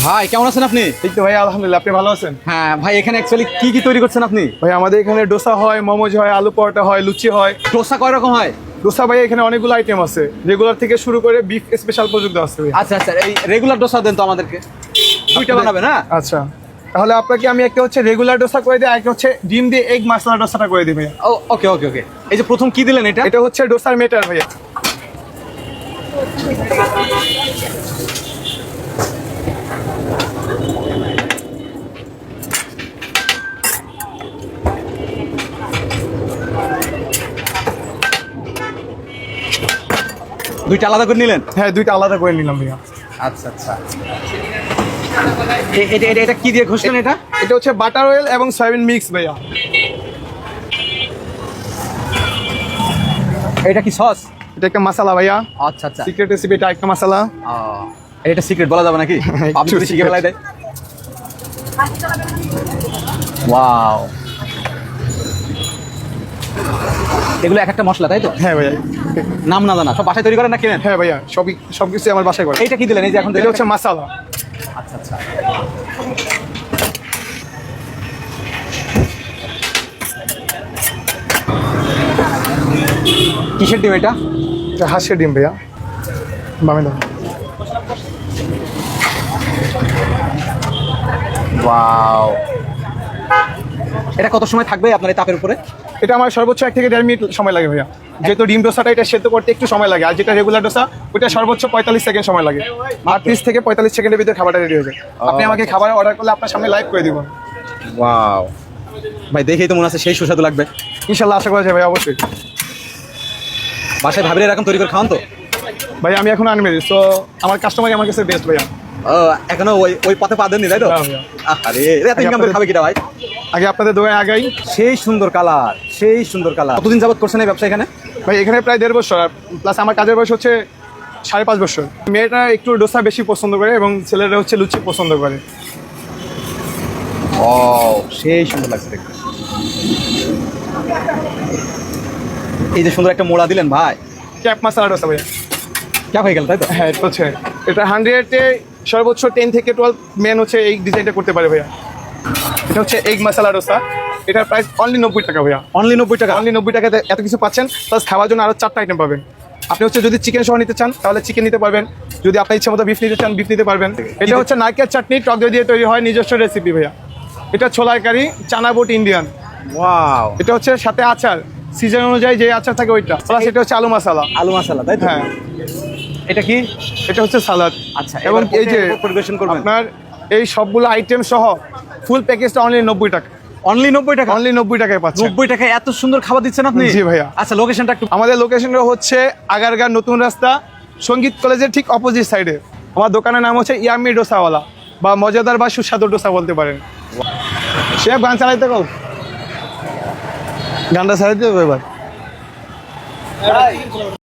ভাই কেমন আছেন আপনি? এই তো ভাই আলহামদুলিল্লাহ, আপনি ভালো আছেন? হ্যাঁ ভাই, এখানে অ্যাকচুয়ালি কি কি তৈরি করছেন আপনি? ভাই আমাদের এখানে ডোসা হয়, মোমোজ হয়, আলু পরোটা হয়, লুচি হয়। ডোসা কয় রকম হয়? ডোসা ভাই এখানে অনেকগুলো আইটেম আছে, রেগুলার থেকে শুরু করে বিফ স্পেশাল পর্যন্ত আছে ভাই। আচ্ছা আচ্ছা, এই রেগুলার ডোসা দেন তো আমাদেরকে, দুইটা বানাবেন না? আচ্ছা, তাহলে আপনাকে আমি একটা হচ্ছে রেগুলার ডোসা করে দিই, একটা হচ্ছে ডিম দিয়ে এগ মশলা ডোসাটা করে দিই ভাইয়া। ও ওকে ওকে ওকে। এই যে প্রথম কি দিলেন এটা? এটা হচ্ছে ডোসার মেটার ভাইয়া। দুইটা আলাদা করে নিলেন? হ্যাঁ, দুইটা আলাদা করে নিলাম ভাইয়া। আচ্ছা আচ্ছা, এটা এটা এটা কি দিয়ে ঘষলেন এটা? এটা হচ্ছে বাটার অয়েল এবং সয়াবিন মিক্স ভাইয়া। এটা কি সস? এটা একটা মশলা ভাইয়া, আচ্ছা আচ্ছা, সিক্রেট রেসিপি, এটা একটা মশলা। এটা সিক্রেট বলা যাবে নাকি? আপনি যদি শিখে ফেলাই দেয়। ওয়াও, এগুলো এক একটা মশলা তাই তো? হ্যাঁ ভাইয়া। নাম না জানা সব বাসায় তৈরি করেন না কিনেন? হ্যাঁ ভাইয়া, সবকিছু আমার বাসায় করে। এইটা কি দিলেন? এই যে এখন এটা হচ্ছে মশলা। আচ্ছা আচ্ছা, কিসের ডিম এটা? এটা হাঁসের ডিম ভাইয়া, বামে দাও। ওয়াও, এটা কত সময় থাকবে আপনার এই তাপের উপরে? এটা আমার সর্বোচ্চ 1 থেকে 1.5 মিনিট সময় লাগে ভাইয়া, যেহেতু ডিম ডোসাটা এটা সেদ্ধ করতে একটু সময় লাগে, আর যেটা রেগুলার ডোসা ওটা সর্বোচ্চ 45 সেকেন্ড সময় লাগে, 30 থেকে 45 সেকেন্ডের ভিতরে খাবারটা রেডি হয়ে যায়। আপনি আমাকে খাবার অর্ডার করলে আপনার সামনে লাইভ করে দিব। ওয়াও ভাই, দেখেই তো মনে আছে সেই সুস্বাদু লাগবে। ইনশাল্লাহ, আশা করা যায় ভাই, অবশ্যই। বাসায় ভাবিরে এরকম তৈরি করে খাওয়ান তো? ভাই আমি এখন আনমেরিড, তো আমার কাস্টমারই আমার কাছে বেস্ট ভাইয়া। ও, এখনো ওই ওই পথে পা দেননি তাই তো? না ভাইয়া। আরে এত ইনকাম করে খাবে কিটা ভাই? আগে আপনাদের দোকানে আগাই। সেই সুন্দর কালার, সেই সুন্দর কালার। কতদিন যাবত করছেন এই ব্যবসা এখানে? ভাই এখানে প্রায় 1.5 বছর, প্লাস আমার কাজের বয়স হচ্ছে 5.5 বছর। মেয়েটা একটু ডোসা বেশি পছন্দ করে এবং ছেলেরা হচ্ছে লুচি পছন্দ করে। ও, সেই সুন্দর লাগছে দেখতে। এই যে সুন্দর একটা মোড়া দিলেন ভাই, ক্যাপ মশলা ডোসা ভাইয়া। ক্যাপ হয়ে গেল তাই তো? হ্যাঁ, এটা হচ্ছে, এটা 100-এ সর্বোচ্চ 10 থেকে 12 মেন হচ্ছে এই ডিজাইনটা করতে পারে ভাইয়া। এটা হচ্ছে এগ মশলা ডোসা, এটার প্রাইস অনলি 90 টাকা ভাইয়া। অনলি 90 টাকা? অনলি 90 টাকাতে এত কিছু পাচ্ছেন, প্লাস খাওয়ার জন্য আরও 4টা আইটেম পাবেন। আপনি হচ্ছে যদি চিকেন সহ নিতে চান তাহলে চিকেন নিতে পারবেন, যদি আপনার ইচ্ছা মতো বিফ নিতে চান বিফ নিতে পারবেন। এটা হচ্ছে নারকেল চাটনি টক দই দিয়ে তৈরি হয়, নিজস্ব রেসিপি ভাইয়া। এটা ছোলার কারি, চানা বুট ইন্ডিয়ান। ওয়াও, এটা হচ্ছে সাথে আচার, সিজন অনুযায়ী যে আচার থাকে ওইটা, প্লাস এটা হচ্ছে আলু মশলা। আলু মশলা তাই তো? হ্যাঁ। এটা কি? এটা হচ্ছে সালাদ। আচ্ছা, এবং এই যে পরিবেশন করবেন আপনার এই সবগুলো আইটেম সহ ফুল প্যাকেজটা অনলি 90 টাকা। অনলি 90 টাকা? অনলি 90 টাকায় পাচ্ছেন। 90 টাকায় এত সুন্দর খাবার দিচ্ছেন আপনি? জি ভাইয়া। আচ্ছা, লোকেশনটা একটু। আমাদের লোকেশনটা হচ্ছে আগারগাঁ নতুন রাস্তা, সঙ্গীত কলেজের ঠিক অপোজিট সাইডে। আমার দোকানের নাম হচ্ছে ইয়ামি ডোসাওয়ালা, বা মজাদার বা সুস্বাদু ডোসা বলতে পারেন। শেফ গান চালাইতে কও, গানটা চালাইতে হবে এবার।